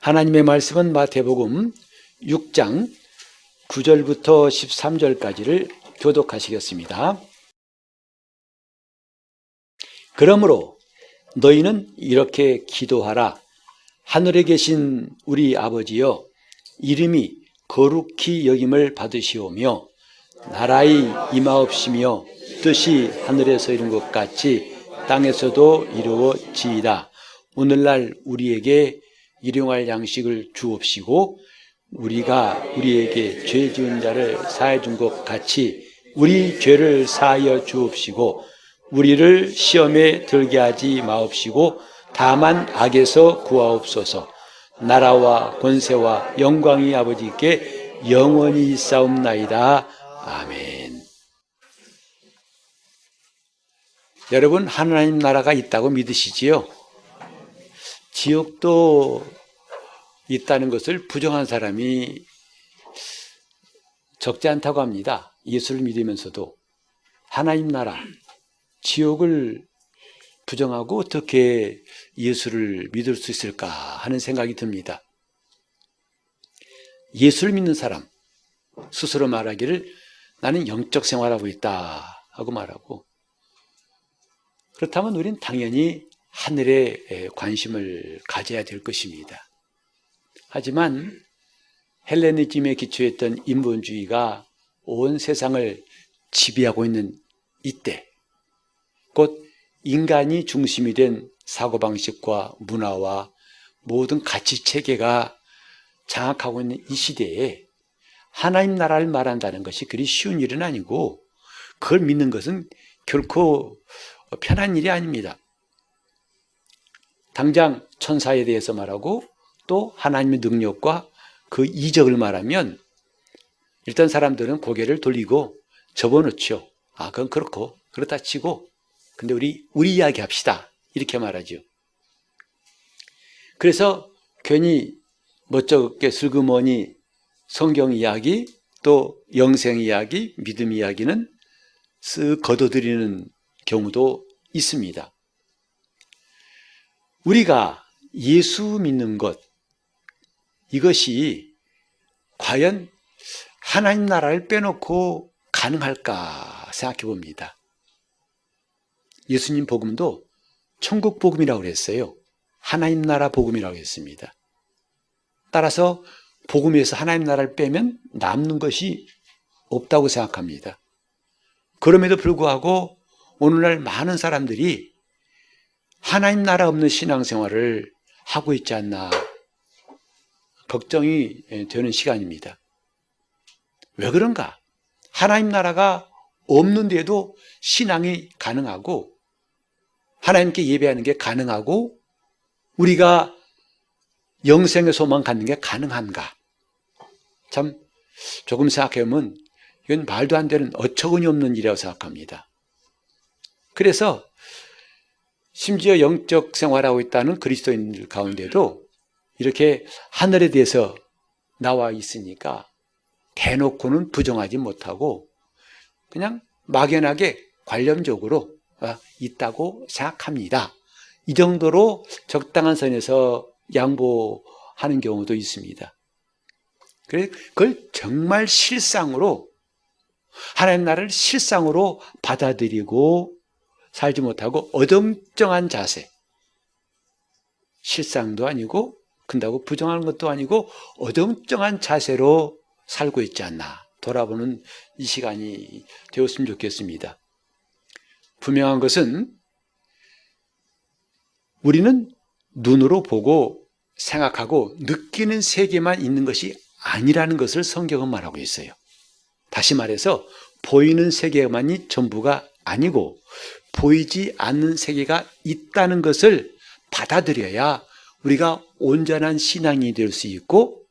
하나님의 말씀은 마태복음 6장 9절부터 13절까지를 교독하시겠습니다. 그러므로 너희는 이렇게 기도하라. 하늘에 계신 우리 아버지여, 이름이 거룩히 여김을 받으시오며 나라의 임하옵시며 뜻이 하늘에서 이룬 것 같이 땅에서도 이루어지이다. 오늘날 우리에게 일용할 양식을 주옵시고 우리가 우리에게 죄 지은 자를 사하여 준 것 같이 우리 죄를 사하여 주옵시고 우리를 시험에 들게 하지 마옵시고 다만 악에서 구하옵소서. 나라와 권세와 영광이 아버지께 영원히 있사옵나이다. 아멘. 여러분, 하나님 나라가 있다고 믿으시지요? 지옥도 있다는 것을 부정한 사람이 적지 않다고 합니다. 예수를 믿으면서도 하나님 나라, 지옥을 부정하고 어떻게 예수를 믿을 수 있을까 하는 생각이 듭니다. 예수를 믿는 사람 스스로 말하기를 나는 영적 생활하고 있다 하고 말하고, 그렇다면 우린 당연히 하늘에 관심을 가져야 될 것입니다. 하지만 헬레니즘에 기초했던 인본주의가 온 세상을 지배하고 있는 이때, 곧 인간이 중심이 된 사고방식과 문화와 모든 가치체계가 장악하고 있는 이 시대에 하나님 나라를 말한다는 것이 그리 쉬운 일은 아니고, 그걸 믿는 것은 결코 편한 일이 아닙니다. 당장 천사에 대해서 말하고 또 하나님의 능력과 그 이적을 말하면 일단 사람들은 고개를 돌리고 접어놓죠. 아, 그건 그렇고 그렇다 치고 근데 우리 이야기 합시다 이렇게 말하죠. 그래서 괜히 멋쩍게 슬그머니 성경 이야기 또 영생 이야기, 믿음 이야기는 쓱 걷어들이는 경우도 있습니다. 우리가 예수 믿는 것, 이것이 과연 하나님 나라를 빼놓고 가능할까 생각해 봅니다. 예수님 복음도 천국 복음이라고 그랬어요. 하나님 나라 복음이라고 했습니다. 따라서 복음에서 하나님 나라를 빼면 남는 것이 없다고 생각합니다. 그럼에도 불구하고 오늘날 많은 사람들이 하나님 나라 없는 신앙생활을 하고 있지 않나 걱정이 되는 시간입니다. 왜 그런가? 하나님 나라가 없는데도 신앙이 가능하고 하나님께 예배하는 게 가능하고 우리가 영생의 소망 갖는 게 가능한가? 참 조금 생각해보면 이건 말도 안 되는 어처구니 없는 일이라고 생각합니다. 그래서 심지어 영적 생활하고 있다는 그리스도인들 가운데도 이렇게 하늘에 대해서 나와 있으니까 대놓고는 부정하지 못하고 그냥 막연하게 관념적으로 있다고 생각합니다. 이 정도로 적당한 선에서 양보하는 경우도 있습니다. 그걸 정말 실상으로 하나님 나라를 실상으로 받아들이고 살지 못하고 어정쩡한 자세, 실상도 아니고 근다고 부정하는 것도 아니고 어정쩡한 자세로 살고 있지 않나 돌아보는 이 시간이 되었으면 좋겠습니다. 분명한 것은 우리는 눈으로 보고 생각하고 느끼는 세계만 있는 것이 아니라는 것을 성경은 말하고 있어요. 다시 말해서 보이는 세계만이 전부가 아니고 보이지 않는 세계가 있다는 것을 받아들여야 우리가 온전한 신앙이 될 수 있고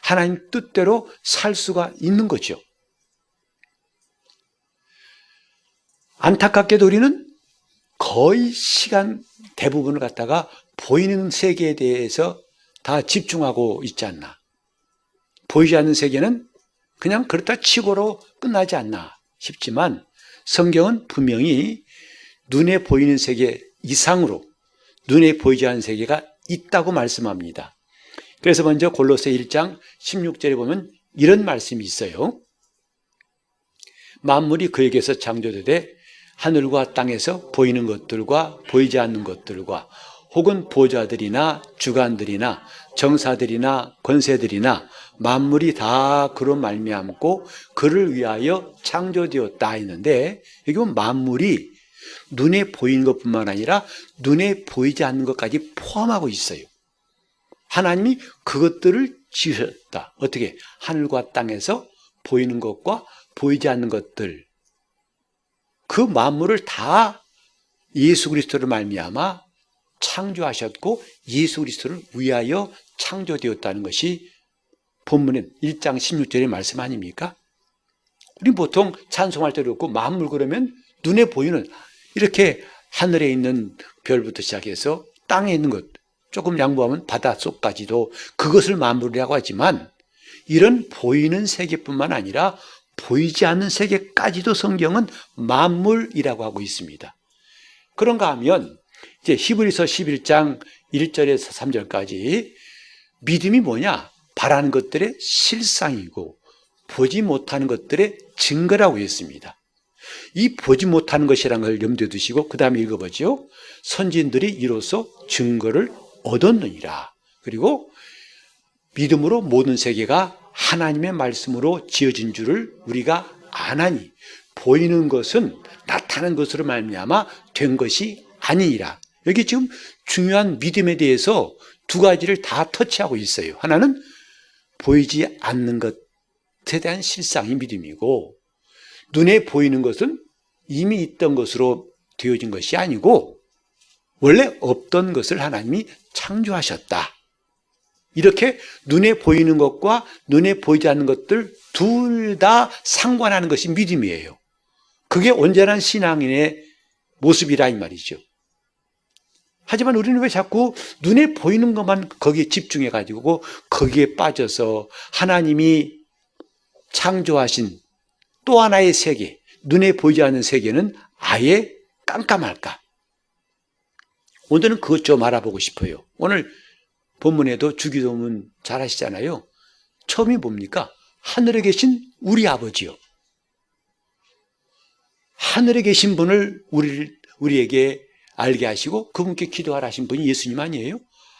하나님 뜻대로 살 수가 있는 거죠. 안타깝게도 우리는 거의 시간 대부분을 갖다가 보이는 세계에 대해서 다 집중하고 있지 않나. 보이지 않는 세계는 그냥 그렇다 치고로 끝나지 않나 싶지만 성경은 분명히 눈에 보이는 세계 이상으로 눈에 보이지 않는 세계가 있다고 말씀합니다. 그래서 먼저 골로새 1장 16절에 보면 이런 말씀이 있어요. 만물이 그에게서 창조되되 하늘과 땅에서 보이는 것들과 보이지 않는 것들과 혹은 보좌들이나 주관들이나 정사들이나 권세들이나 만물이 다 그로 말미암고 그를 위하여 창조되었다 했는데, 여기 보면 만물이 눈에 보이는 것뿐만 아니라 눈에 보이지 않는 것까지 포함하고 있어요. 하나님이 그것들을 지으셨다. 어떻게? 하늘과 땅에서 보이는 것과 보이지 않는 것들, 그 만물을 다 예수 그리스도를 말미암아 창조하셨고 예수 그리스도를 위하여 창조되었다는 것이 본문의 1장 16절의 말씀 아닙니까? 우리 보통 찬송할 때도 그렇고 만물 그러면 눈에 보이는 이렇게 하늘에 있는 별부터 시작해서 땅에 있는 것, 조금 양보하면 바닷속까지도 그것을 만물이라고 하지만, 이런 보이는 세계뿐만 아니라 보이지 않는 세계까지도 성경은 만물이라고 하고 있습니다. 그런가 하면 이제 히브리서 11장 1절에서 3절까지 믿음이 뭐냐? 바라는 것들의 실상이고 보지 못하는 것들의 증거라고 했습니다. 이 보지 못하는 것이라는 걸 염두에 두시고 그 다음에 읽어보죠. 선진들이 이로써 증거를 얻었느니라. 그리고 믿음으로 모든 세계가 하나님의 말씀으로 지어진 줄을 우리가 아나니 보이는 것은 나타난 것으로 말미암아 된 것이 아니니라. 여기 지금 중요한 믿음에 대해서 두 가지를 다 터치하고 있어요. 하나는 보이지 않는 것에 대한 실상이 믿음이고, 눈에 보이는 것은 이미 있던 것으로 되어진 것이 아니고 원래 없던 것을 하나님이 창조하셨다. 이렇게 눈에 보이는 것과 눈에 보이지 않는 것들 둘 다 상관하는 것이 믿음이에요. 그게 온전한 신앙인의 모습이라 이 말이죠. 하지만 우리는 왜 자꾸 눈에 보이는 것만 거기에 집중해가지고 거기에 빠져서 하나님이 창조하신 또 하나의 세계, 눈에 보이지 않는 세계는 아예 깜깜할까? 오늘은 그것 좀 알아보고 싶어요. 오늘 본문에도 주기도문 잘 하시잖아요. 처음이 뭡니까? 하늘에 계신 우리 아버지요. 하늘에 계신 분을 우리에게 알게 하시고 그분께 기도하라 하신 분이 예수님 아니에요?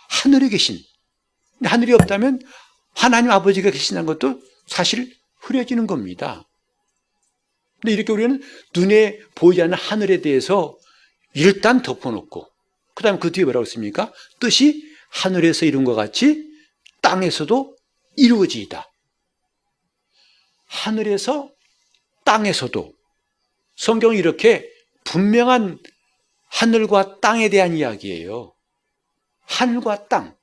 하늘에 계신. 근데 하늘이 없다면 하나님 아버지가 계신다는 것도 사실 흐려지는 겁니다. 근데 이렇게 우리는 눈에 보이지 않는 하늘에 대해서 일단 덮어놓고 그 다음에 그 뒤에 뭐라고 했습니까? 뜻이 하늘에서 이룬 것 같이 땅에서도 이루어지이다. 하늘에서 땅에서도. 성경은 이렇게 분명한 하늘과 땅에 대한 이야기예요. 하늘과 땅.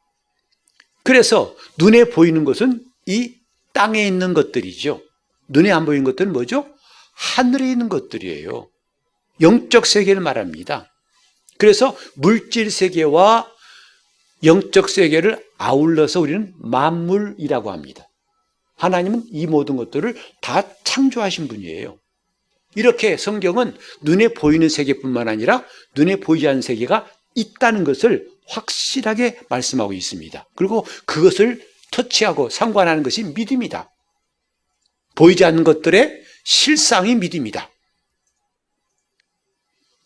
그래서 눈에 보이는 것은 이 땅에 있는 것들이죠. 눈에 안 보이는 것들은 뭐죠? 하늘에 있는 것들이에요. 영적 세계를 말합니다. 그래서 물질 세계와 영적 세계를 아울러서 우리는 만물이라고 합니다. 하나님은 이 모든 것들을 다 창조하신 분이에요. 이렇게 성경은 눈에 보이는 세계뿐만 아니라 눈에 보이지 않는 세계가 있다는 것을 확실하게 말씀하고 있습니다. 그리고 그것을 터치하고 상관하는 것이 믿음이다. 보이지 않는 것들의 실상이 믿음이다.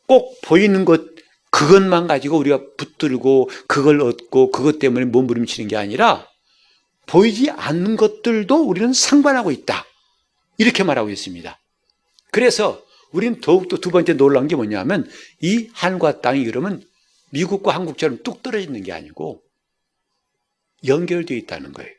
꼭 보이는 것, 그것만 가지고 우리가 붙들고 그걸 얻고 그것 때문에 몸부림치는 게 아니라 보이지 않는 것들도 우리는 상관하고 있다. 이렇게 말하고 있습니다. 그래서 우리는 더욱더 두 번째 놀라운 게 뭐냐면 이 하늘과 땅이 그러면 미국과 한국처럼 뚝 떨어져 있는 게 아니고 연결되어 있다는 거예요.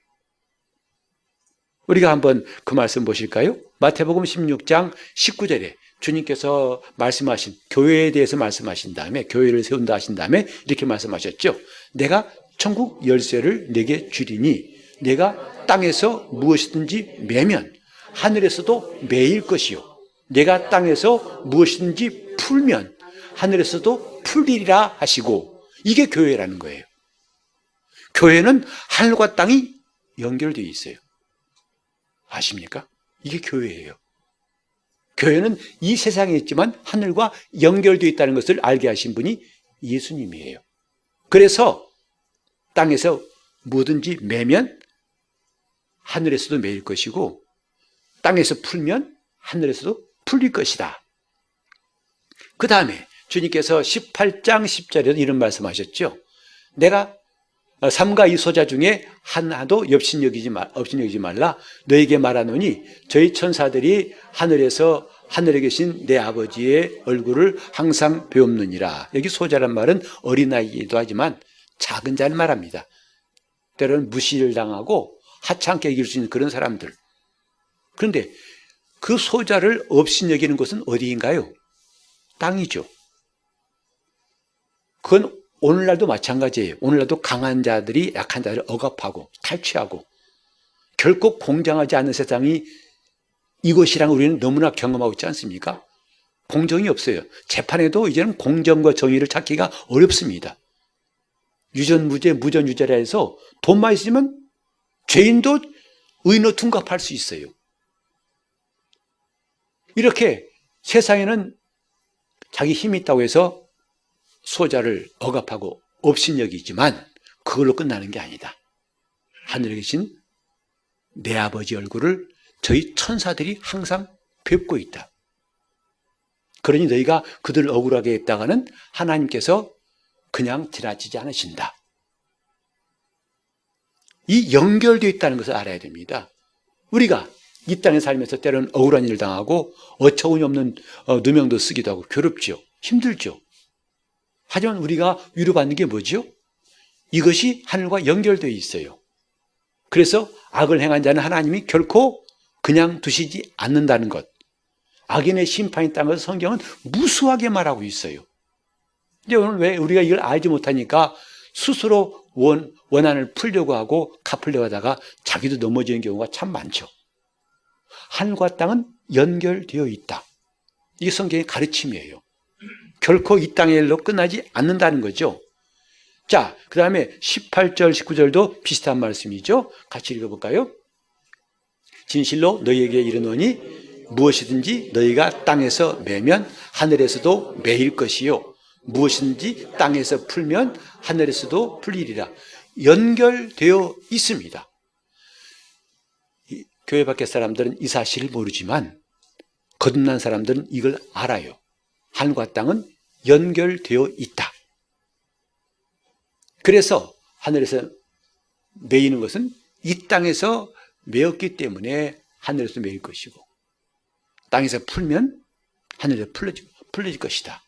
우리가 한번 그 말씀 보실까요? 마태복음 16장 19절에 주님께서 말씀하신 교회에 대해서 말씀하신 다음에 교회를 세운다 하신 다음에 이렇게 말씀하셨죠. 내가 천국 열쇠를 내게 주리니 내가 땅에서 무엇이든지 매면 하늘에서도 매일 것이요 내가 땅에서 무엇이든지 풀면 하늘에서도 풀리리라 하시고, 이게 교회라는 거예요. 교회는 하늘과 땅이 연결되어 있어요. 아십니까? 이게 교회예요. 교회는 이 세상에 있지만 하늘과 연결되어 있다는 것을 알게 하신 분이 예수님이에요. 그래서 땅에서 뭐든지 매면 하늘에서도 매일 것이고 땅에서 풀면 하늘에서도 풀릴 것이다. 그 다음에 주님께서 18장 10절에도 이런 말씀하셨죠. 내가 삼가 이 소자 중에 하나도 업신여기지 말라. 너에게 말하노니 저희 천사들이 하늘에서 하늘에 계신 내 아버지의 얼굴을 항상 배웁느니라. 여기 소자란 말은 어린아이이기도 하지만 작은 자를 말합니다. 때로는 무시를 당하고 하찮게 여길 수 있는 그런 사람들. 그런데 그 소자를 업신여기는 곳은 어디인가요? 땅이죠. 그건 오늘날도 마찬가지예요. 오늘날도 강한 자들이 약한 자를 억압하고 탈취하고 결코 공정하지 않은 세상이 이것이랑 우리는 너무나 경험하고 있지 않습니까? 공정이 없어요. 재판에도 이제는 공정과 정의를 찾기가 어렵습니다. 유전무죄, 무전유죄라 해서 돈만 있으면 죄인도 의인으로 둔갑할 수 있어요. 이렇게 세상에는 자기 힘이 있다고 해서 소자를 억압하고 업신여기지만 그걸로 끝나는 게 아니다. 하늘에 계신 내 아버지 얼굴을 저희 천사들이 항상 뵙고 있다. 그러니 너희가 그들을 억울하게 했다가는 하나님께서 그냥 지나치지 않으신다. 이 연결되어 있다는 것을 알아야 됩니다. 우리가 이 땅에 살면서 때로는 억울한 일을 당하고 어처구니 없는 누명도 쓰기도 하고 괴롭죠. 힘들죠. 하지만 우리가 위로받는 게 뭐죠? 이것이 하늘과 연결되어 있어요. 그래서 악을 행한 자는 하나님이 결코 그냥 두시지 않는다는 것. 악인의 심판이 있다는 것을 성경은 무수하게 말하고 있어요. 근데 오늘 왜 우리가 이걸 알지 못하니까 스스로 원한을 풀려고 하고 갚으려고 하다가 자기도 넘어지는 경우가 참 많죠. 하늘과 땅은 연결되어 있다. 이게 성경의 가르침이에요. 결코 이 땅의 일로 끝나지 않는다는 거죠. 자, 그 다음에 18절, 19절도 비슷한 말씀이죠. 같이 읽어볼까요? 진실로 너희에게 이르노니 무엇이든지 너희가 땅에서 매면 하늘에서도 매일 것이요 무엇이든지 땅에서 풀면 하늘에서도 풀리리라. 연결되어 있습니다. 교회 밖의 사람들은 이 사실을 모르지만 거듭난 사람들은 이걸 알아요. 하늘과 땅은 연결되어 있다. 그래서 하늘에서 매이는 것은 이 땅에서 매었기 때문에 하늘에서 매일 것이고 땅에서 풀면 하늘에서 풀려질 것이다.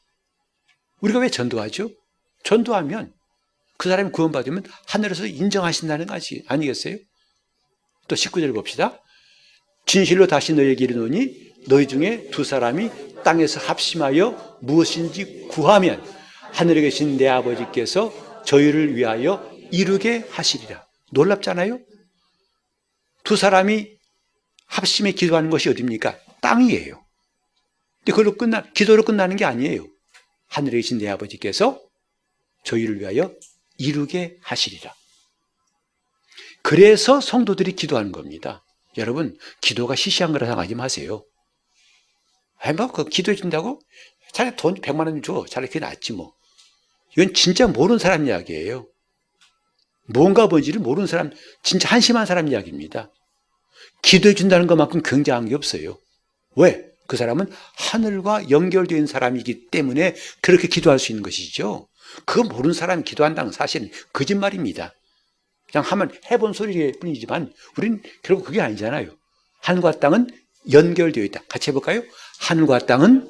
우리가 왜 전도하죠? 전도하면 그 사람이 구원받으면 하늘에서 인정하신다는 거 아니겠어요? 또 19절 봅시다. 진실로 다시 너희에게 이르노니 너희 중에 두 사람이 땅에서 합심하여 무엇인지 구하면 하늘에 계신 내 아버지께서 저희를 위하여 이루게 하시리라. 놀랍잖아요? 두 사람이 합심해 기도하는 것이 어디입니까? 땅이에요. 근데 그걸로 기도로 끝나는 게 아니에요. 하늘에 계신 내 아버지께서 저희를 위하여 이루게 하시리라. 그래서 성도들이 기도하는 겁니다. 여러분, 기도가 시시한 거라 생각하지 마세요. 그 기도해 준다고? 차라리 돈 100만 원 줘. 차라리 그게 낫지 뭐. 이건 진짜 모르는 사람 이야기예요. 뭔가 뭔지를 모르는 사람, 진짜 한심한 사람 이야기입니다. 기도해 준다는 것만큼 굉장한 게 없어요. 왜? 그 사람은 하늘과 연결된 사람이기 때문에 그렇게 기도할 수 있는 것이죠. 그거 모르는 사람이 기도한다는 사실은 거짓말입니다. 그냥 하면 해본 소리일 뿐이지만 우리는 결국 그게 아니잖아요. 하늘과 땅은 연결되어 있다. 같이 해볼까요? 하늘과 땅은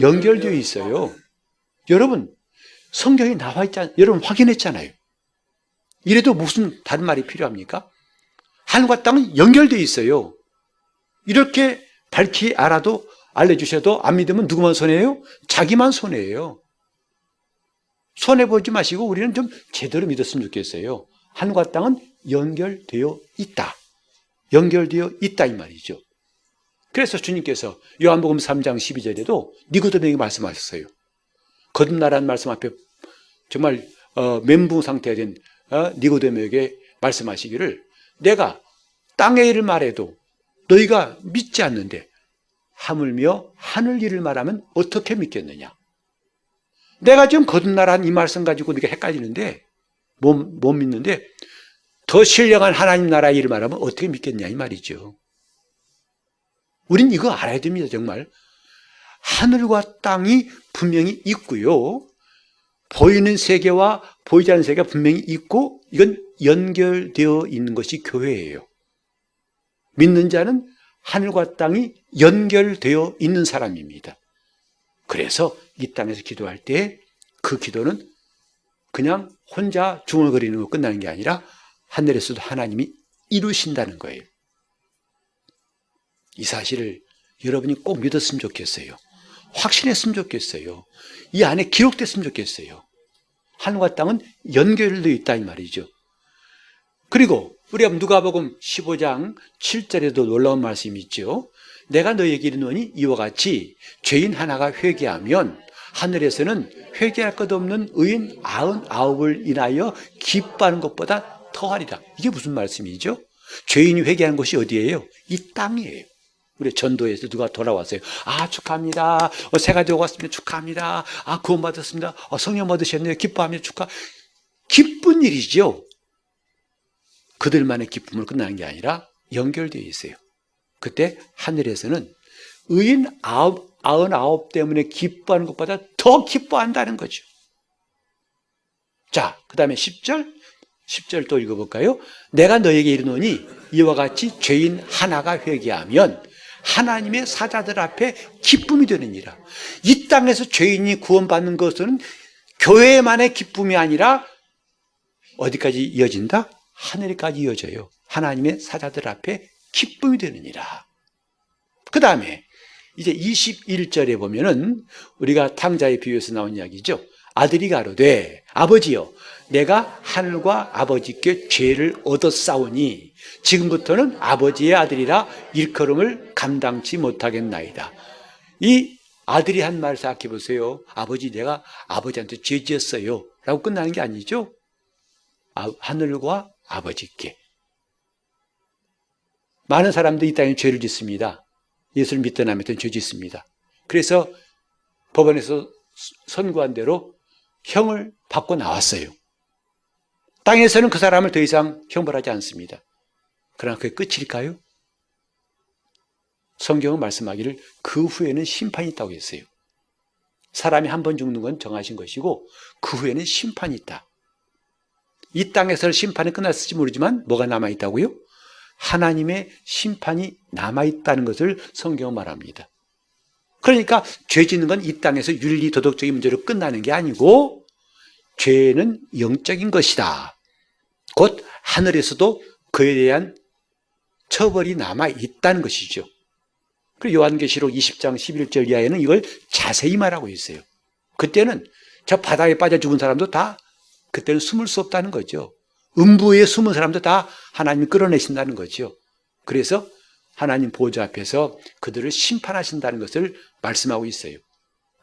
연결되어 있어요. 여러분, 성경에 나와 있잖아요. 여러분 확인했잖아요. 이래도 무슨 다른 말이 필요합니까? 하늘과 땅은 연결되어 있어요. 이렇게 밝히 알아도 알려주셔도 안 믿으면 누구만 손해예요? 자기만 손해예요. 손해보지 마시고 우리는 좀 제대로 믿었으면 좋겠어요. 하늘과 땅은 연결되어 있다. 연결되어 있다 이 말이죠. 그래서 주님께서 요한복음 3장 12절에도 니고데모에게 말씀하셨어요. 거듭나라는 말씀 앞에 정말 멘붕 상태가 된 니고데모에게 말씀하시기를 내가 땅의 일을 말해도 너희가 믿지 않는데 하물며 하늘 일을 말하면 어떻게 믿겠느냐. 내가 지금 거듭나라는 이 말씀 가지고 네가 헷갈리는데 못 믿는데 더 신령한 하나님 나라의 일을 말하면 어떻게 믿겠냐 이 말이죠. 우린 이거 알아야 됩니다. 정말 하늘과 땅이 분명히 있고요, 보이는 세계와 보이지 않는 세계가 분명히 있고, 이건 연결되어 있는 것이 교회예요. 믿는 자는 하늘과 땅이 연결되어 있는 사람입니다. 그래서 이 땅에서 기도할 때 그 기도는 그냥 혼자 중얼거리는 거 끝나는 게 아니라 하늘에서도 하나님이 이루신다는 거예요. 이 사실을 여러분이 꼭 믿었으면 좋겠어요. 확신했으면 좋겠어요. 이 안에 기록됐으면 좋겠어요. 하늘과 땅은 연결되어 있다 이 말이죠. 그리고 우리가 누가복음 15장 7절에도 놀라운 말씀이 있죠. 내가 너희에게 이르노니 이와 같이 죄인 하나가 회개하면 하늘에서는 회개할 것 없는 의인 99을 인하여 기뻐하는 것보다 더하리라. 이게 무슨 말씀이죠? 죄인이 회개하는 곳이 어디예요? 이 땅이에요. 우리 전도에서 누가 돌아왔어요. 축하합니다. 새가 되고 왔습니다. 축하합니다. 구원 받았습니다. 성령 받으셨네요. 기뻐합니다. 기쁜 일이죠. 그들만의 기쁨을 끝나는 게 아니라 연결되어 있어요. 그때 하늘에서는 의인 99 때문에 기뻐하는 것보다 더 기뻐한다는 거죠. 자, 그 다음에 10절 또 읽어볼까요? 내가 너에게 이르노니 이와 같이 죄인 하나가 회개하면 하나님의 사자들 앞에 기쁨이 되느니라. 이 땅에서 죄인이 구원받는 것은 교회만의 기쁨이 아니라 어디까지 이어진다? 하늘까지 이어져요. 하나님의 사자들 앞에 기쁨이 되느니라. 그 다음에 이제 21절에 보면은 우리가 탕자의 비유에서 나온 이야기죠. 아들이 가로되 아버지여 내가 하늘과 아버지께 죄를 얻었사오니 지금부터는 아버지의 아들이라 일컬음을 감당치 못하겠나이다. 이 아들이 한 말을 생각해 보세요. 아버지, 내가 아버지한테 죄 지었어요 라고 끝나는 게 아니죠. 하늘과 아버지께. 많은 사람들이 이 땅에 죄를 짓습니다. 예수를 믿든 안 믿든 죄 짓습니다. 그래서 법원에서 선고한 대로 형을 받고 나왔어요. 땅에서는 그 사람을 더 이상 형벌하지 않습니다. 그러나 그게 끝일까요? 성경은 말씀하기를 그 후에는 심판이 있다고 했어요. 사람이 한 번 죽는 건 정하신 것이고 그 후에는 심판이 있다. 이 땅에서 심판이 끝났을지 모르지만 뭐가 남아있다고요? 하나님의 심판이 남아있다는 것을 성경은 말합니다. 그러니까 죄 짓는 건 이 땅에서 윤리 도덕적인 문제로 끝나는 게 아니고 죄는 영적인 것이다. 곧 하늘에서도 그에 대한 처벌이 남아있다는 것이죠. 그리고 요한계시록 20장 11절 이하에는 이걸 자세히 말하고 있어요. 그때는 저 바다에 빠져 죽은 사람도 다 그때는 숨을 수 없다는 거죠. 음부에 숨은 사람도 다 하나님이 끌어내신다는 거죠. 그래서 하나님 보좌 앞에서 그들을 심판하신다는 것을 말씀하고 있어요.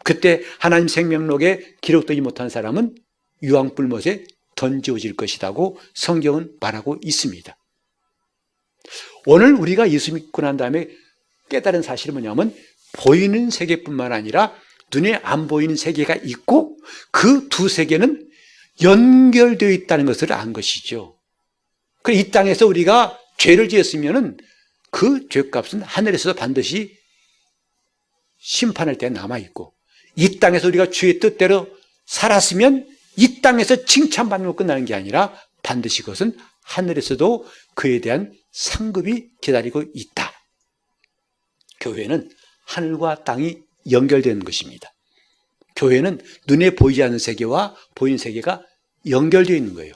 그때 하나님 생명록에 기록되지 못한 사람은 유황불못에 던져질 것이라고 성경은 말하고 있습니다. 오늘 우리가 예수 믿고 난 다음에 깨달은 사실은 뭐냐면 보이는 세계뿐만 아니라 눈에 안 보이는 세계가 있고 그 두 세계는 연결되어 있다는 것을 안 것이죠. 이 땅에서 우리가 죄를 지었으면 그 죄값은 하늘에서도 반드시 심판할 때 남아있고 이 땅에서 우리가 주의 뜻대로 살았으면 이 땅에서 칭찬받는 거 끝나는 게 아니라 반드시 그것은 하늘에서도 그에 대한 상급이 기다리고 있다. 교회는 하늘과 땅이 연결되는 것입니다. 교회는 눈에 보이지 않는 세계와 보이는 세계가 연결되어 있는 거예요.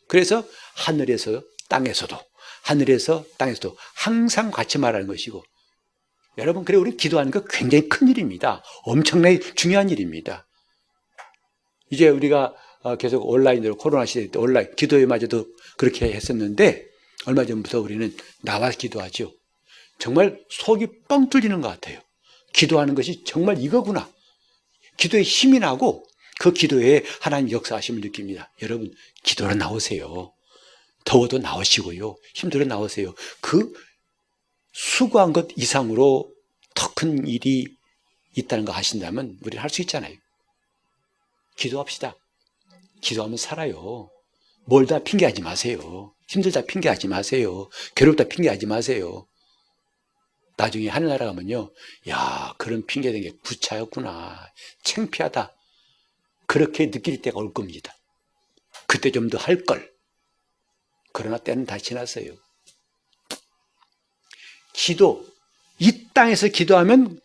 그래서 하늘에서 땅에서도 하늘에서 땅에서도 항상 같이 말하는 것이고 여러분 그래 우리 기도하는 거 굉장히 큰 일입니다. 엄청나게 중요한 일입니다. 이제 우리가 계속 온라인으로 코로나 시대 때 온라인 기도회마저도 그렇게 했었는데 얼마 전부터 우리는 나와 기도하죠. 정말 속이 뻥 뚫리는 것 같아요. 기도하는 것이 정말 이거구나. 기도에 힘이 나고 그 기도에 하나님 역사하심을 느낍니다. 여러분 기도로 나오세요. 더워도 나오시고요. 힘들어 나오세요. 그 수고한 것 이상으로 더 큰 일이 있다는 거 하신다면 우리는 할 수 있잖아요. 기도합시다. 기도하면 살아요. 멀다 핑계하지 마세요. 힘들다 핑계하지 마세요. 괴롭다 핑계하지 마세요. 나중에 하늘나라 가면요, 야, 그런 핑계된 게 구차였구나, 창피하다, 그렇게 느낄 때가 올 겁니다. 그때 좀 더 할 걸. 그러나 때는 다 지났어요. 기도, 이 땅에서 기도하면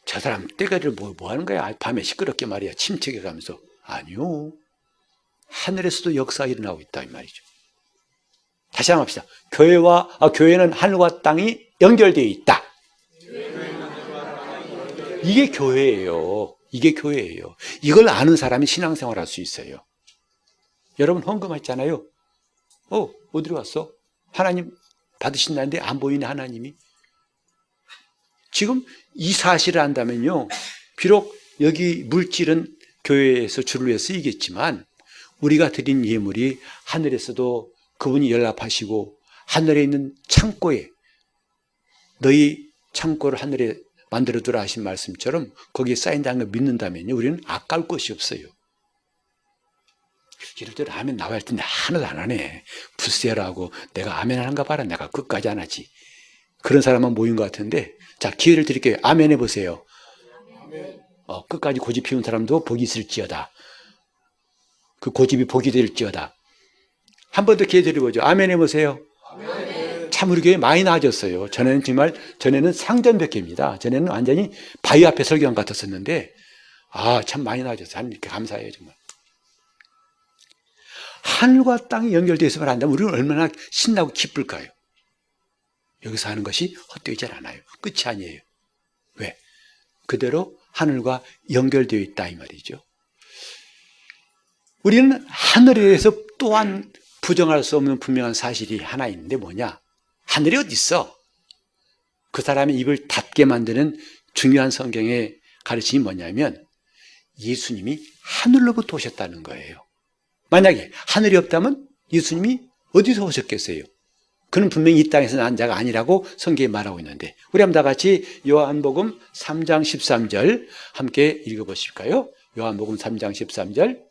저 사람 때가를 뭐 하는 거야? 밤에 시끄럽게 말이야, 침책해 가면서. 아니요, 하늘에서도 역사가 일어나고 있다 이 말이죠. 다시 한번 합시다. 교회는 하늘과 땅이 연결되어 있다. 이게 교회예요. 이게 교회예요. 이걸 아는 사람이 신앙생활 할 수 있어요. 여러분 헌금했잖아요. 어디로 왔어? 하나님 받으신다는데 안 보이네, 하나님이. 지금 이 사실을 안다면요, 비록 여기 물질은 교회에서 주를 위해 쓰이겠지만 우리가 드린 예물이 하늘에서도 그분이 연락하시고, 하늘에 있는 창고에, 너희 창고를 하늘에 만들어두라 하신 말씀처럼 거기에 쌓인다는 걸 믿는다면요, 우리는 아까울 것이 없어요. 이럴 때 아멘 나와야 할 텐데 하나도 안 하네. 부세라고 내가 아멘 하는가 봐라. 내가 끝까지 안 하지. 그런 사람만 모인 것 같은데, 자, 기회를 드릴게요. 아멘 해보세요. 끝까지 고집 피운 사람도 복이 있을지어다. 그 고집이 복이 될지어다. 한 번 더 기회 드려보죠. 아멘 해보세요. 아멘. 참 우리 교회 많이 나아졌어요. 전에는 상전벽해입니다. 전에는 완전히 바위 앞에 설교한 것 같았었는데, 참 많이 나아졌어요. 하나님께 감사해요, 정말. 하늘과 땅이 연결되어 있으면 한다면 우리는 얼마나 신나고 기쁠까요? 여기서 하는 것이 헛되지 않아요. 끝이 아니에요. 왜? 그대로 하늘과 연결되어 있다 이 말이죠. 우리는 하늘에서 또한 부정할 수 없는 분명한 사실이 하나 있는데 뭐냐? 하늘이 어디 있어? 그 사람의 입을 닫게 만드는 중요한 성경의 가르침이 뭐냐면 예수님이 하늘로부터 오셨다는 거예요. 만약에 하늘이 없다면 예수님이 어디서 오셨겠어요? 그는 분명히 이 땅에서 난 자가 아니라고 성경에 말하고 있는데, 우리 한번 다 같이 요한복음 3장 13절 함께 읽어보실까요? 요한복음 3장 13절.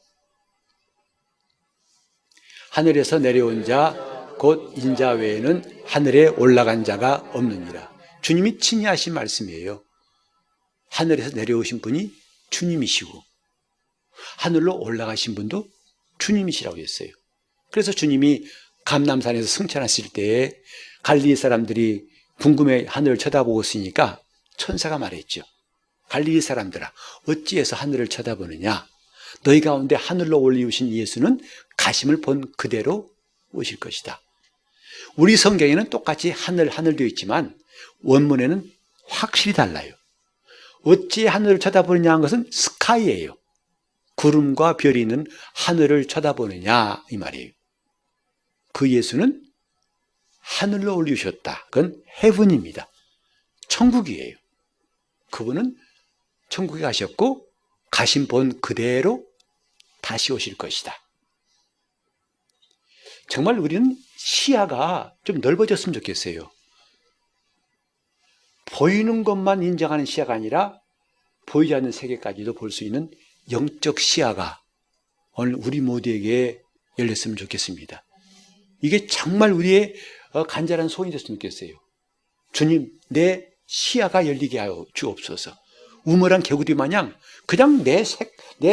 하늘에서 내려온 자 곧 인자 외에는 하늘에 올라간 자가 없느니라. 주님이 친히 하신 말씀이에요. 하늘에서 내려오신 분이 주님이시고 하늘로 올라가신 분도 주님이시라고 했어요. 그래서 주님이 감람산에서 승천하실 때에 갈릴리 사람들이 궁금해 하늘을 쳐다보고 있으니까 천사가 말했죠. 갈릴리 사람들아, 어찌해서 하늘을 쳐다보느냐? 너희 가운데 하늘로 올리우신 예수는 가심을 본 그대로 오실 것이다. 우리 성경에는 똑같이 하늘 되어 있지만 원문에는 확실히 달라요. 어찌 하늘을 쳐다보느냐 하는 것은 스카이예요. 구름과 별이 있는 하늘을 쳐다보느냐 이 말이에요. 그 예수는 하늘로 올리셨다. 그건 헤븐입니다. 천국이에요. 그분은 천국에 가셨고 가신 본 그대로 다시 오실 것이다. 정말 우리는 시야가 좀 넓어졌으면 좋겠어요. 보이는 것만 인정하는 시야가 아니라 보이지 않는 세계까지도 볼 수 있는 영적 시야가 오늘 우리 모두에게 열렸으면 좋겠습니다. 이게 정말 우리의 간절한 소원이 됐으면 좋겠어요. 주님, 내 시야가 열리게 하여 주옵소서. 우물한 개구리 마냥 그냥 내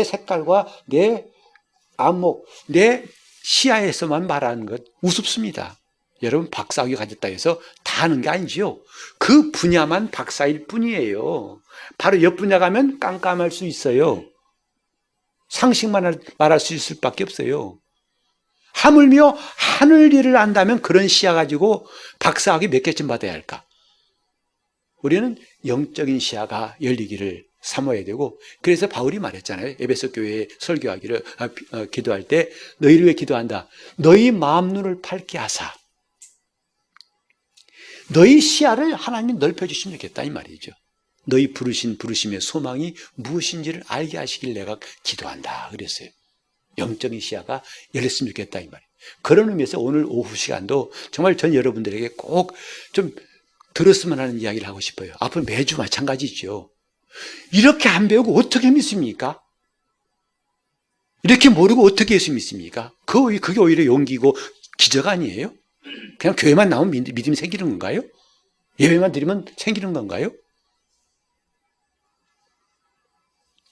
색깔과 내 안목, 내 시야에서만 말하는 것 우습습니다. 여러분 박사학위 가졌다 해서 다 하는 게 아니지요. 그 분야만 박사일 뿐이에요. 바로 옆 분야 가면 깜깜할 수 있어요. 상식만 말할 수 있을 밖에 없어요. 하물며 하늘 일을 안다면 그런 시야 가지고 박사학위 몇 개쯤 받아야 할까? 우리는 영적인 시야가 열리기를 삼아야 되고, 그래서 바울이 말했잖아요. 에베소 교회에 설교하기를 기도할 때 너희를 위해 기도한다. 너희 마음 눈을 밝게 하사 너희 시야를 하나님이 넓혀주시면 좋겠다 이 말이죠. 너희 부르심의 소망이 무엇인지를 알게 하시길 내가 기도한다 그랬어요. 영적인 시야가 열렸으면 좋겠다 이 말이에요. 그런 의미에서 오늘 오후 시간도 정말 전 여러분들에게 꼭 좀 들었으면 하는 이야기를 하고 싶어요. 앞으로 매주 마찬가지죠. 이렇게 안 배우고 어떻게 믿습니까? 이렇게 모르고 어떻게 예수 믿습니까? 그게 오히려 용기고 기적 아니에요? 그냥 교회만 나오면 믿음이 생기는 건가요? 예배만 드리면 생기는 건가요?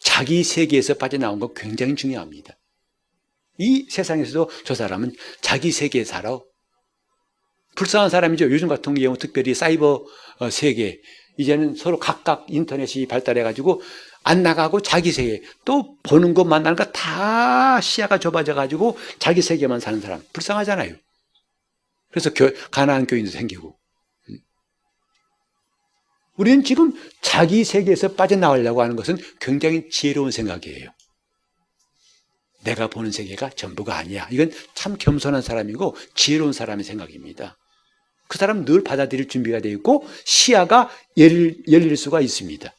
자기 세계에서 빠져나온 거 굉장히 중요합니다. 이 세상에서도 저 사람은 자기 세계에 살아. 불쌍한 사람이죠. 요즘 같은 경우 특별히 사이버 세계, 이제는 서로 각각 인터넷이 발달해가지고 안 나가고 자기 세계, 또 보는 것 만나는 거 다 시야가 좁아져가지고 자기 세계만 사는 사람, 불쌍하잖아요. 그래서 가난한 교인도 생기고. 우리는 지금 자기 세계에서 빠져나오려고 하는 것은 굉장히 지혜로운 생각이에요. 내가 보는 세계가 전부가 아니야. 이건 참 겸손한 사람이고 지혜로운 사람의 생각입니다. 그 사람은 늘 받아들일 준비가 되어 있고 시야가 열릴 수가 있습니다.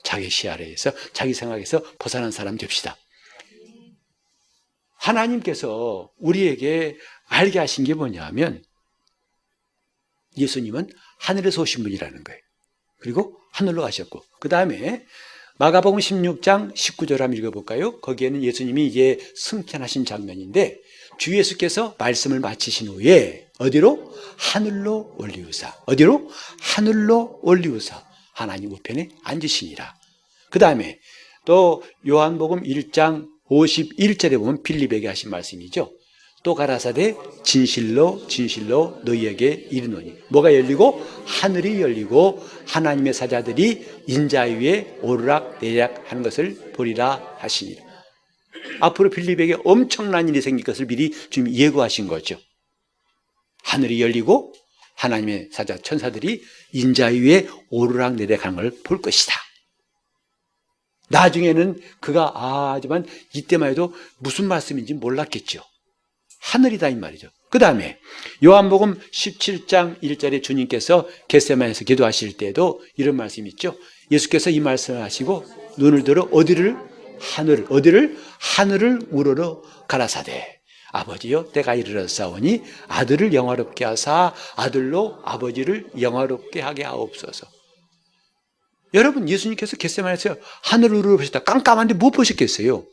자기 시야에서, 자기 생각에서 벗어난 사람 됩시다. 하나님께서 우리에게 알게 하신 게 뭐냐면 예수님은 하늘에서 오신 분이라는 거예요. 그리고 하늘로 가셨고, 그 다음에 마가복음 16장 19절 한번 읽어볼까요? 거기에는 예수님이 이제 승천하신 장면인데 주 예수께서 말씀을 마치신 후에 어디로? 하늘로 올리우사. 어디로? 하늘로 올리우사. 하나님 우편에 앉으시니라. 그 다음에 또 요한복음 1장 51절에 보면 빌립에게 하신 말씀이죠. 또 가라사대 진실로 진실로 너희에게 이르노니. 뭐가 열리고? 하늘이 열리고 하나님의 사자들이 인자 위에 오르락내리락 하는 것을 보리라 하시니라. 앞으로 빌립에게 엄청난 일이 생길 것을 미리 좀 예고하신 거죠. 하늘이 열리고 하나님의 사자 천사들이 인자 위에 오르락내리락 하는 걸 볼 것이다. 나중에는 그가 하지만 이때만 해도 무슨 말씀인지 몰랐겠죠. 하늘이다 이 말이죠. 그 다음에 요한복음 17장 1절에 주님께서 겟세마네에서 기도하실 때도 이런 말씀이 있죠. 예수께서 이 말씀을 하시고 눈을 들어 어디를 하늘을 우러러 가라사대 아버지여 때가 이르렀사오니 아들을 영화롭게 하사 아들로 아버지를 영화롭게 하게 하옵소서. 여러분, 예수님께서 겟세마네에서 하늘을 우러러 보셨다. 깜깜한데 못 보셨겠어요?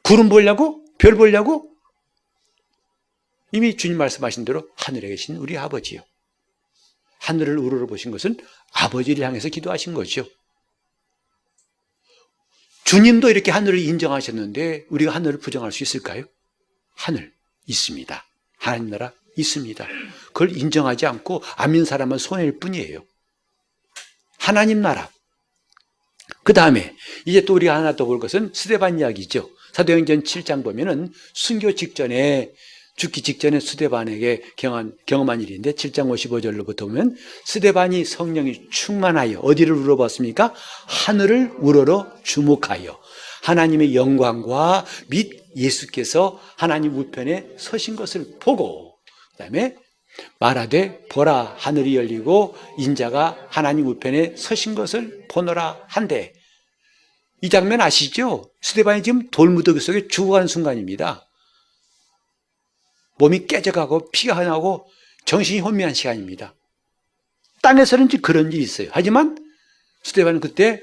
구름 보려고? 별 보려고? 이미 주님 말씀하신 대로 하늘에 계신 우리 아버지요. 하늘을 우러러 보신 것은 아버지를 향해서 기도하신 거죠. 주님도 이렇게 하늘을 인정하셨는데 우리가 하늘을 부정할 수 있을까요? 하늘 있습니다. 하나님 나라 있습니다. 그걸 인정하지 않고 안 믿는 사람은 손해일 뿐이에요. 하나님 나라. 그 다음에 이제 또 우리가 하나 더 볼 것은 스데반 이야기죠. 사도행전 7장 보면은 순교 직전에 죽기 직전에 스데반에게 경험한 일인데 7장 55절로부터 보면 스데반이 성령이 충만하여 어디를 우러봤습니까? 하늘을 우러러 주목하여 하나님의 영광과 및 예수께서 하나님 우편에 서신 것을 보고 그 다음에 말하되 보라 하늘이 열리고 인자가 하나님 우편에 서신 것을 보노라 한데 이 장면 아시죠? 스데반이 지금 돌무더기 속에 죽어가는 순간입니다. 몸이 깨져가고 피가 나고 정신이 혼미한 시간입니다. 땅에서는 그런 일이 있어요. 하지만 스데반은 그때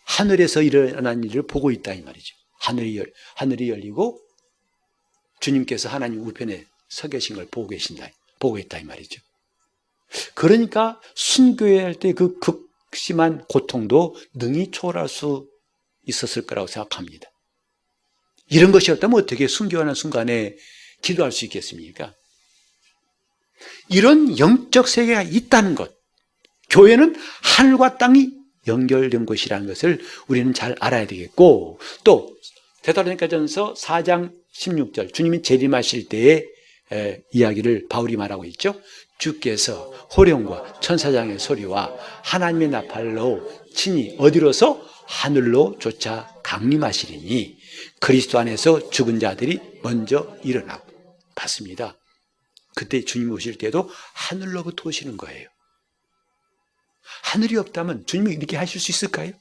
하늘에서 일어난 일을 보고 있다 이 말이죠. 하늘이 열리고 주님께서 하나님 우편에 서 계신 걸 보고 있다 이 말이죠. 그러니까 순교할 때 그 극심한 고통도 능히 초월할 수 있었을 거라고 생각합니다. 이런 것이 없다면 어떻게 순교하는 순간에 기도할 수 있겠습니까? 이런 영적 세계가 있다는 것, 교회는 하늘과 땅이 연결된 곳이라는 것을 우리는 잘 알아야 되겠고, 또 데살로니가전서 4장 16절 주님이 재림하실 때의 이야기를 바울이 말하고 있죠. 주께서 호령과 천사장의 소리와 하나님의 나팔로 친히 어디로서 하늘로 쫓아 강림하시리니 그리스도 안에서 죽은 자들이 먼저 일어나고 봤습니다. 그때 주님 오실 때도 하늘로부터 오시는 거예요. 하늘이 없다면 주님이 이렇게 하실 수 있을까요?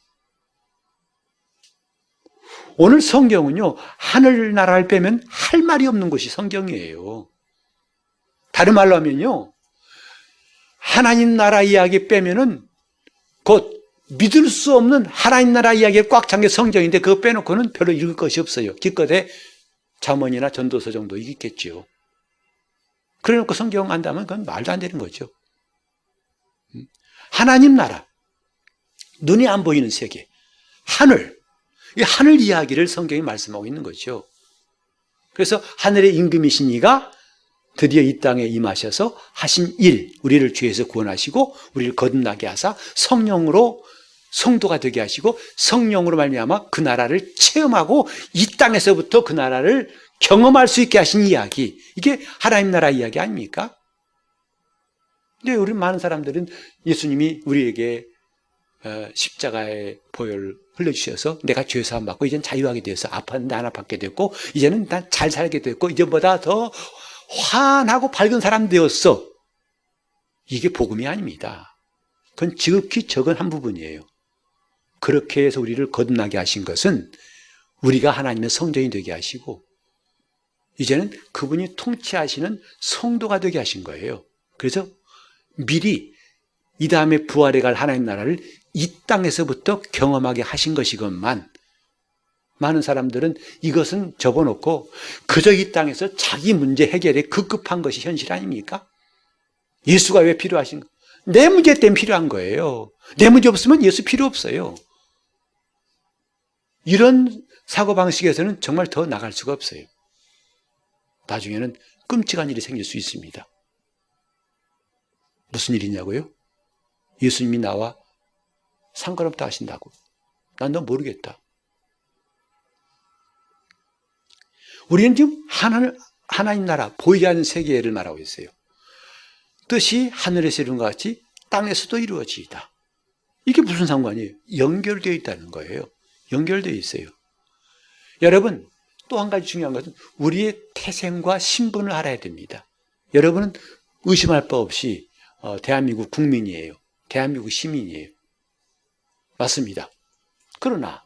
오늘 성경은요, 하늘나라를 빼면 할 말이 없는 것이 성경이에요. 다른 말로 하면요, 하나님 나라 이야기 빼면은 곧 믿을 수 없는 하나님 나라 이야기에 꽉 찬 게 성경인데 그거 빼놓고는 별로 읽을 것이 없어요. 기껏해 잠언이나 전도서 정도 읽겠지요. 그래놓고 성경 안다면 그건 말도 안 되는 거죠. 하나님 나라, 눈이 안 보이는 세계, 하늘, 이 하늘 이야기를 성경이 말씀하고 있는 거죠. 그래서 하늘의 임금이신 이가 드디어 이 땅에 임하셔서 하신 일, 우리를 죄에서 구원하시고 우리를 거듭나게 하사 성령으로 성도가 되게 하시고 성령으로 말미암아 그 나라를 체험하고 이 땅에서부터 그 나라를 경험할 수 있게 하신 이야기, 이게 하나님 나라 이야기 아닙니까? 근데 우리 많은 사람들은 예수님이 우리에게 십자가의 보혈을 흘려주셔서 내가 죄사함 받고 이제는 자유하게 되어서 아팠는데 안 아팠게 됐고 이제는 난 잘 살게 됐고 이제보다 더 환하고 밝은 사람 되었어. 이게 복음이 아닙니다. 그건 지극히 적은 한 부분이에요. 그렇게 해서 우리를 거듭나게 하신 것은 우리가 하나님의 성전이 되게 하시고 이제는 그분이 통치하시는 성도가 되게 하신 거예요. 그래서 미리 이 다음에 부활해 갈 하나님 나라를 이 땅에서부터 경험하게 하신 것이건만 많은 사람들은 이것은 접어놓고 그저 이 땅에서 자기 문제 해결에 급급한 것이 현실 아닙니까? 예수가 왜 필요하신가? 내 문제 때문에 필요한 거예요. 내 문제 없으면 예수 필요 없어요. 이런 사고방식에서는 정말 더 나갈 수가 없어요. 나중에는 끔찍한 일이 생길 수 있습니다. 무슨 일이냐고요? 예수님이 나와 상관없다 하신다고. 난 너 모르겠다. 우리는 지금 하나님 나라, 보이지 않는 세계를 말하고 있어요. 뜻이 하늘에서 이룬 것 같이 땅에서도 이루어지이다. 이게 무슨 상관이에요? 연결되어 있다는 거예요. 연결되어 있어요. 여러분, 또 한 가지 중요한 것은 우리의 태생과 신분을 알아야 됩니다. 여러분은 의심할 바 없이 대한민국 국민이에요. 대한민국 시민이에요. 맞습니다. 그러나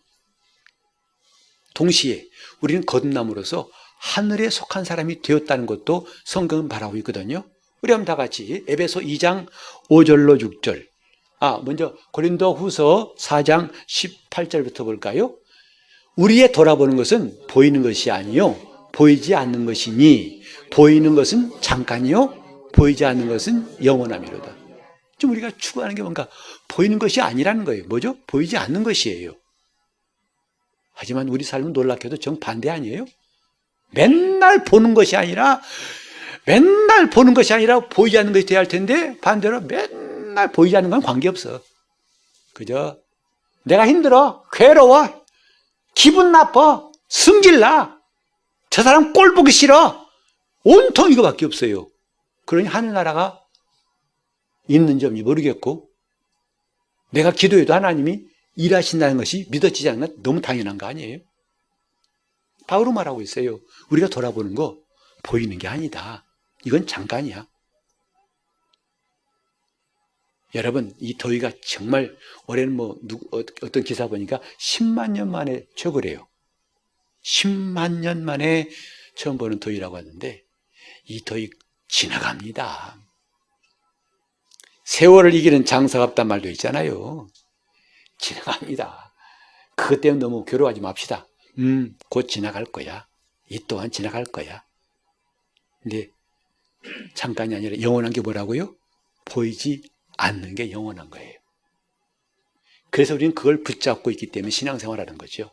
동시에 우리는 거듭남으로써 하늘에 속한 사람이 되었다는 것도 성경은 말하고 있거든요. 우리 한번 다 같이 에베소 2장 5절로 6절. 먼저 고린도후서 4장 18절부터 볼까요? 우리의 돌아보는 것은 보이는 것이 아니요 보이지 않는 것이니 보이는 것은 잠깐이요 보이지 않는 것은 영원함이로다. 좀 우리가 추구하는 게 뭔가 보이는 것이 아니라는 거예요. 뭐죠? 보이지 않는 것이에요. 하지만 우리 삶은 놀랍게도 정반대 아니에요? 맨날 보는 것이 아니라 보이지 않는 것이 돼야 할 텐데 반대로 맨날 보이지 않는 건 관계없어. 그저 내가 힘들어, 괴로워, 기분 나빠, 승질나, 저 사람 꼴 보기 싫어, 온통 이거밖에 없어요. 그러니 하늘나라가 있는 점이 모르겠고 내가 기도해도 하나님이 일하신다는 것이 믿어지지 않는 건 너무 당연한 거 아니에요? 바울은 말하고 있어요. 우리가 돌아보는 거 보이는 게 아니다. 이건 잠깐이야. 여러분, 이 더위가 정말 올해는 어떤 기사 보니까 10만 년 만에 최고래요. 10만 년 만에 처음 보는 더위라고 하는데 이 더위 지나갑니다. 세월을 이기는 장사가 없단 말도 있잖아요. 지나갑니다. 그것 때문에 너무 괴로워하지 맙시다. 곧 지나갈 거야. 이 또한 지나갈 거야. 근데 잠깐이 아니라 영원한 게 뭐라고요? 보이지 않는 게 영원한 거예요. 그래서 우리는 그걸 붙잡고 있기 때문에 신앙생활하는 거죠.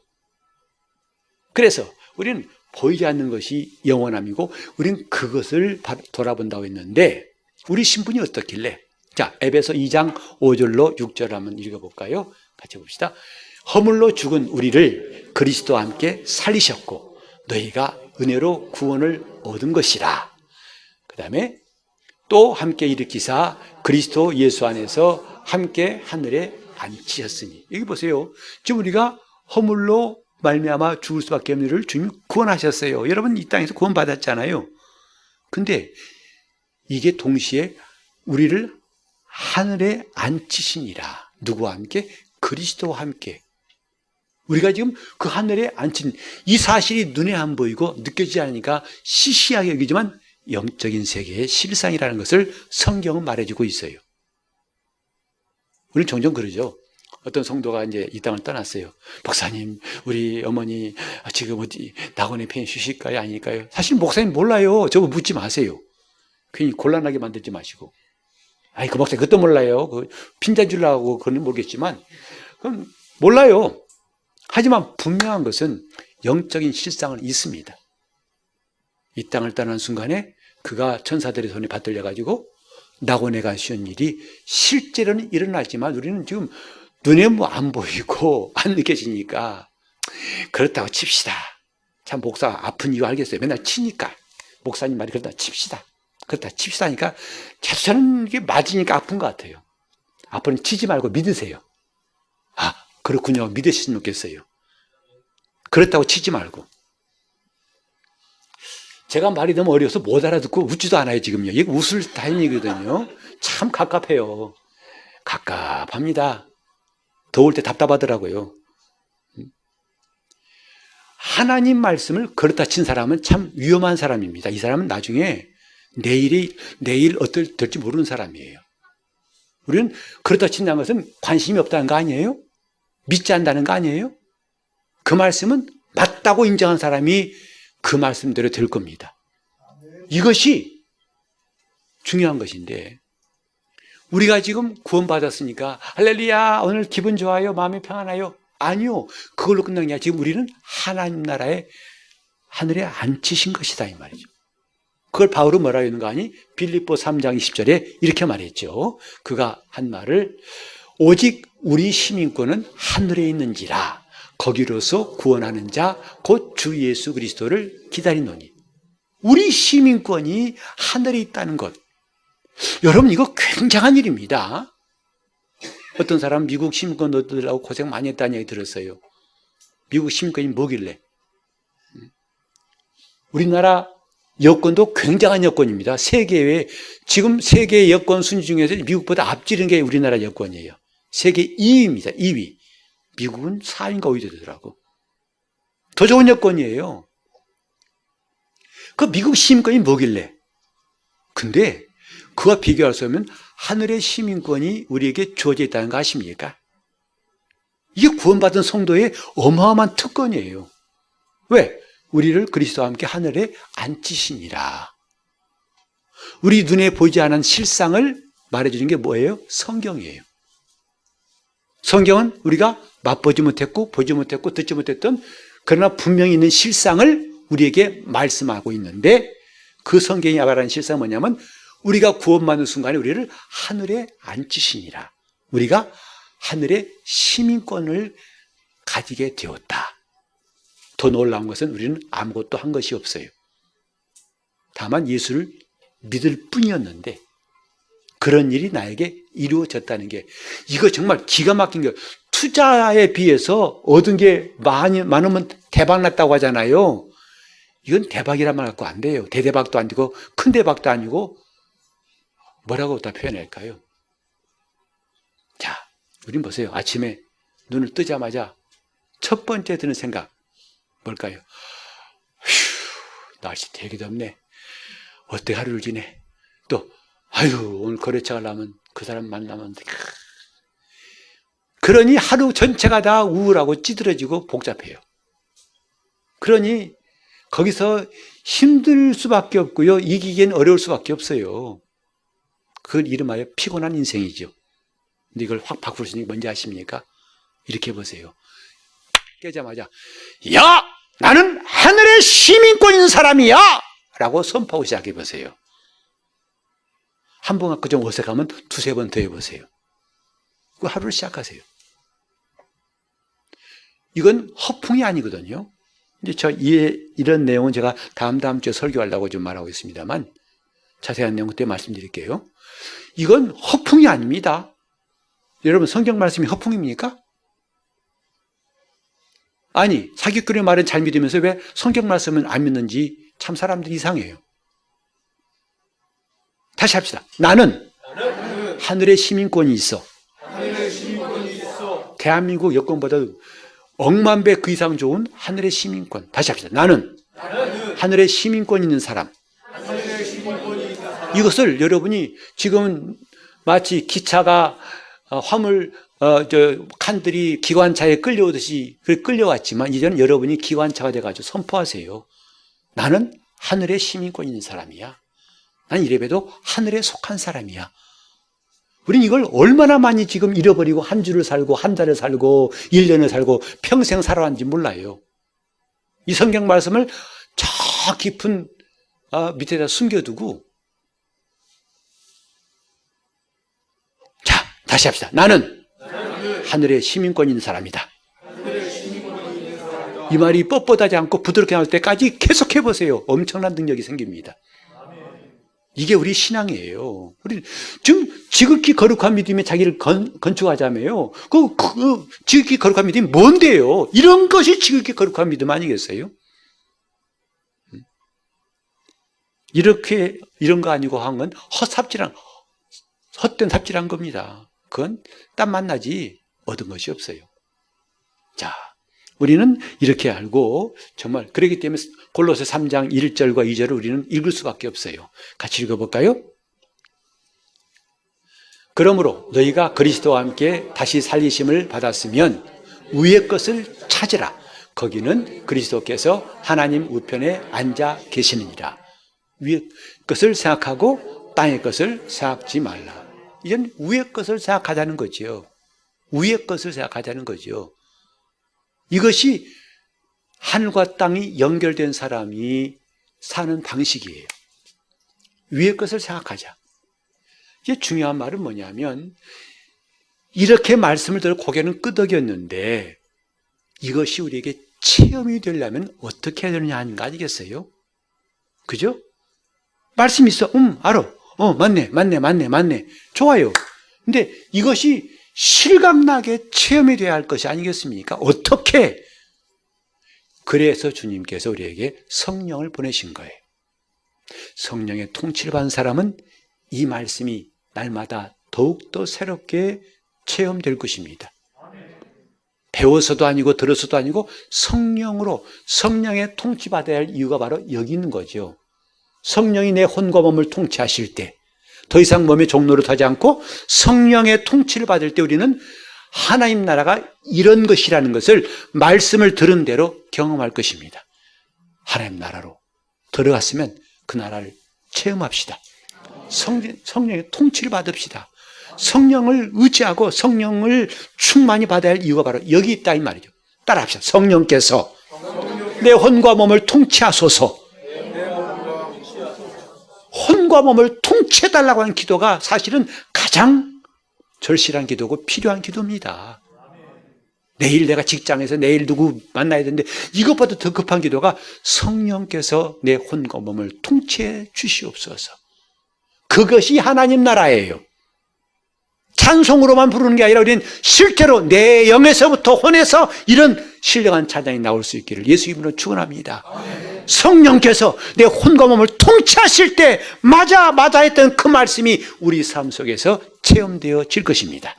그래서 우리는 보이지 않는 것이 영원함이고 우리는 그것을 돌아본다고 했는데 우리 신분이 어떻길래? 자, 에베소 2장 5절로 6절 한번 읽어볼까요? 같이 봅시다. 허물로 죽은 우리를 그리스도와 함께 살리셨고 너희가 은혜로 구원을 얻은 것이라. 그 다음에 또 함께 일으키사 그리스도 예수 안에서 함께 하늘에 앉히셨으니. 여기 보세요. 지금 우리가 허물로 말미암아 죽을 수밖에 없는 일을 주님이 구원하셨어요. 여러분 이 땅에서 구원받았잖아요. 근데 이게 동시에 우리를 하늘에 앉히시니라. 누구와 함께? 그리스도와 함께. 우리가 지금 그 하늘에 앉힌 이 사실이 눈에 안 보이고 느껴지지 않으니까 시시하게 여기지만 영적인 세계의 실상이라는 것을 성경은 말해주고 있어요. 우리는 종종 그러죠. 어떤 성도가 이제 이 땅을 떠났어요. 목사님, 우리 어머니 지금 어디 낙원에 편히 쉬실까요? 아닐까요? 사실 목사님 몰라요. 저거 묻지 마세요. 괜히 곤란하게 만들지 마시고. 아이, 그 목사님 그것도 몰라요. 그 핀잔 주려고 그건 모르겠지만, 그럼 몰라요. 하지만 분명한 것은 영적인 실상은 있습니다. 이 땅을 떠나는 순간에 그가 천사들의 손에 받들려가지고 낙원에 가시는 일이 실제로는 일어나지만 우리는 지금 눈에 뭐 안 보이고 안 느껴지니까 그렇다고 칩시다. 참 목사 아픈 이유 알겠어요. 맨날 치니까. 목사님 말이 그렇다 칩시다. 그렇다 칩시다 하니까 계속 저는 이게 맞으니까 아픈 것 같아요. 앞으로는 치지 말고 믿으세요. 아, 그렇군요. 믿으시면 좋겠어요. 그렇다고 치지 말고. 제가 말이 너무 어려워서 못 알아듣고 웃지도 않아요, 지금요. 이게 웃을 타임이거든요. 참 갑갑해요. 갑갑합니다. 더울 때 답답하더라고요. 하나님 말씀을 그렇다 친 사람은 참 위험한 사람입니다. 이 사람은 나중에 내일 어떨 될지 모르는 사람이에요. 우리는 그렇다 친다는 것은 관심이 없다는 거 아니에요? 믿지 않는다는 거 아니에요? 그 말씀은 맞다고 인정한 사람이 그 말씀대로 될 겁니다. 이것이 중요한 것인데 우리가 지금 구원받았으니까 할렐루야 오늘 기분 좋아요? 마음이 평안해요? 아니요. 그걸로 끝난 게 아니라 지금 우리는 하나님 나라에 하늘에 앉히신 것이다 이 말이죠. 그걸 바울은 뭐라고 했는 거 아니? 빌립보 3장 20절에 이렇게 말했죠. 그가 한 말을 오직 우리 시민권은 하늘에 있는지라 거기로서 구원하는 자 곧 주 예수 그리스도를 기다리노니. 우리 시민권이 하늘에 있다는 것. 여러분 이거 굉장한 일입니다. 어떤 사람은 미국 시민권 얻으려고 고생 많이 했다는 얘기 들었어요. 미국 시민권이 뭐길래? 우리나라 여권도 굉장한 여권입니다. 지금 세계 여권 순위 중에서 미국보다 앞지른 게 우리나라 여권이에요. 세계 2위입니다. 2위. 미국은 4위인가 5위 되더라고. 더 좋은 여권이에요. 그 미국 시민권이 뭐길래? 근데 그와 비교할 수 없으면 하늘의 시민권이 우리에게 주어져 있다는 거 아십니까? 이게 구원받은 성도의 어마어마한 특권이에요. 왜? 우리를 그리스도와 함께 하늘에 앉히시니라. 우리 눈에 보이지 않은 실상을 말해주는 게 뭐예요? 성경이에요. 성경은 우리가 맛보지 못했고 보지 못했고 듣지 못했던 그러나 분명히 있는 실상을 우리에게 말씀하고 있는데 그 성경이 말하는 실상은 뭐냐면 우리가 구원받는 순간에 우리를 하늘에 앉히시니라. 우리가 하늘의 시민권을 가지게 되었다. 더 놀라운 것은 우리는 아무것도 한 것이 없어요. 다만 예수를 믿을 뿐이었는데 그런 일이 나에게 이루어졌다는 게 이거 정말 기가 막힌 거예요. 투자에 비해서 얻은 게 많으면 대박 났다고 하잖아요. 이건 대박이란 말 갖고 안 돼요. 대대박도 아니고 큰 대박도 아니고 뭐라고 다 표현할까요? 자, 우린 보세요. 아침에 눈을 뜨자마자 첫 번째 드는 생각 뭘까요? 휴, 날씨 되게 덥네. 어떻게 하루를 지내? 또 아유 오늘 거래처 가려면 그 사람 만나면 그러니 하루 전체가 다 우울하고 찌들어지고 복잡해요. 그러니 거기서 힘들 수밖에 없고요. 이기기엔 어려울 수밖에 없어요. 그걸 이름하여 피곤한 인생이죠. 근데 이걸 확 바꿀 수 있는 게 뭔지 아십니까? 이렇게 보세요. 깨자마자 야! 나는 하늘의 시민권 있는 사람이야! 라고 선포하고 시작해 보세요. 한 번 갖고 좀 어색하면 두세 번 더 해보세요. 그 하루를 시작하세요. 이건 허풍이 아니거든요. 이제 이런 내용은 제가 다음 주에 설교하려고 좀 말하고 있습니다만 자세한 내용 그때 말씀드릴게요. 이건 허풍이 아닙니다. 여러분 성경 말씀이 허풍입니까? 아니 사기꾼의 말은 잘 믿으면서 왜 성경 말씀은 안 믿는지 참 사람들이 이상해요. 다시 합시다. 나는 하늘의 시민권이 있어. 대한민국 여권보다 억만 배 그 이상 좋은 하늘의 시민권. 다시 합시다. 나는 하늘의 시민권 있는 사람. 이것을 여러분이 지금 마치 기차가 화물 칸들이 기관차에 끌려오듯이 끌려왔지만 이제는 여러분이 기관차가 돼가지고 선포하세요. 나는 하늘의 시민권 있는 사람이야. 난 이래봬도 하늘에 속한 사람이야. 우린 이걸 얼마나 많이 지금 잃어버리고 한 주를 살고 한 달을 살고 1년을 살고 평생 살아왔는지 몰라요. 이 성경 말씀을 저 깊은 밑에다 숨겨두고, 자, 다시 합시다. 나는 하늘의 시민권 있는 사람이다. 이 말이 뻣뻣하지 않고 부드럽게 나올 때까지 계속 해보세요. 엄청난 능력이 생깁니다. 이게 우리 신앙이에요. 우리 지금 지극히 거룩한 믿음에 자기를 건축하자며요. 그 지극히 거룩한 믿음이 뭔데요? 이런 것이 지극히 거룩한 믿음 아니겠어요? 이렇게 이런 거 아니고 한 건 헛된 삽질한 겁니다. 그건 땀 만나지 얻은 것이 없어요. 자, 우리는 이렇게 알고 정말 그렇기 때문에 골로새 3장 1절과 2절을 우리는 읽을 수밖에 없어요. 같이 읽어볼까요? 그러므로 너희가 그리스도와 함께 다시 살리심을 받았으면 위의 것을 찾으라. 거기는 그리스도께서 하나님 우편에 앉아 계시느니라. 위의 것을 생각하고 땅의 것을 생각지 말라. 이젠 위의 것을 생각하자는 거죠. 위의 것을 생각하자는 거죠. 이것이 하늘과 땅이 연결된 사람이 사는 방식이에요. 위의 것을 생각하자. 이게 중요한 말은 뭐냐면 이렇게 말씀을 들어 고개는 끄덕였는데 이것이 우리에게 체험이 되려면 어떻게 해야 되느냐 하는 거 아니겠어요? 그죠? 말씀이 있어. 알아. 맞네. 좋아요. 근데 이것이 실감나게 체험이 돼야 할 것이 아니겠습니까? 어떻게? 그래서 주님께서 우리에게 성령을 보내신 거예요. 성령의 통치를 받은 사람은 이 말씀이 날마다 더욱더 새롭게 체험될 것입니다. 배워서도 아니고 들어서도 아니고 성령으로 성령의 통치받아야 할 이유가 바로 여기 있는 거죠. 성령이 내 혼과 몸을 통치하실 때 더 이상 몸의 종로를 타지 않고 성령의 통치를 받을 때 우리는 하나님 나라가 이런 것이라는 것을 말씀을 들은 대로 경험할 것입니다. 하나님 나라로 들어갔으면 그 나라를 체험합시다. 성령의 통치를 받읍시다. 성령을 의지하고 성령을 충만히 받아야 할 이유가 바로 여기 있다 이 말이죠. 따라합시다. 성령께서 내 혼과 몸을 통치하소서. 혼과 몸을 통치해달라고 하는 기도가 사실은 가장 절실한 기도고 필요한 기도입니다. 내일 내가 직장에서 내일 누구 만나야 되는데 이것보다 더 급한 기도가 성령께서 내 혼과 몸을 통치해 주시옵소서. 그것이 하나님 나라예요. 찬송으로만 부르는 게 아니라 우리는 실제로 내 영에서부터 혼에서 이런 신령한 찬양이 나올 수 있기를 예수 이름으로 축원합니다. 성령께서 내 혼과 몸을 통치하실 때 맞아 했던 그 말씀이 우리 삶 속에서 체험되어질 것입니다.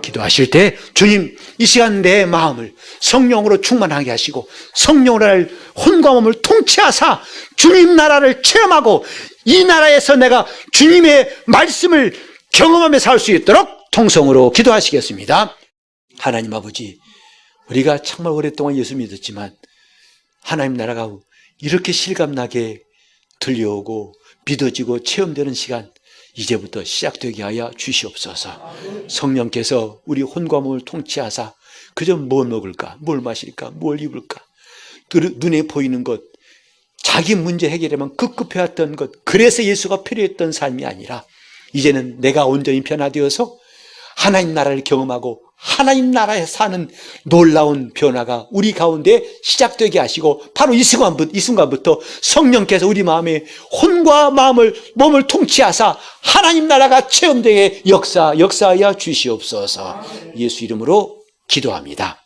기도하실 때 주님 이 시간 내 마음을 성령으로 충만하게 하시고 성령으로 혼과 몸을 통치하사 주님 나라를 체험하고 이 나라에서 내가 주님의 말씀을 경험하며 살 수 있도록 통성으로 기도하시겠습니다. 하나님 아버지, 우리가 정말 오랫동안 예수 믿었지만 하나님 나라가 이렇게 실감나게 들려오고 믿어지고 체험되는 시간 이제부터 시작되게 하여 주시옵소서. 성령께서 우리 혼과 몸을 통치하사 그저 뭘 먹을까, 뭘 마실까, 뭘 입을까, 눈에 보이는 것, 자기 문제 해결하면 급급해왔던 것, 그래서 예수가 필요했던 삶이 아니라 이제는 내가 온전히 변화되어서 하나님 나라를 경험하고 하나님 나라에 사는 놀라운 변화가 우리 가운데 시작되게 하시고 바로 이 순간부터 성령께서 우리 마음에 혼과 몸을 통치하사 하나님 나라가 체험되게 역사하여 주시옵소서. 예수 이름으로 기도합니다.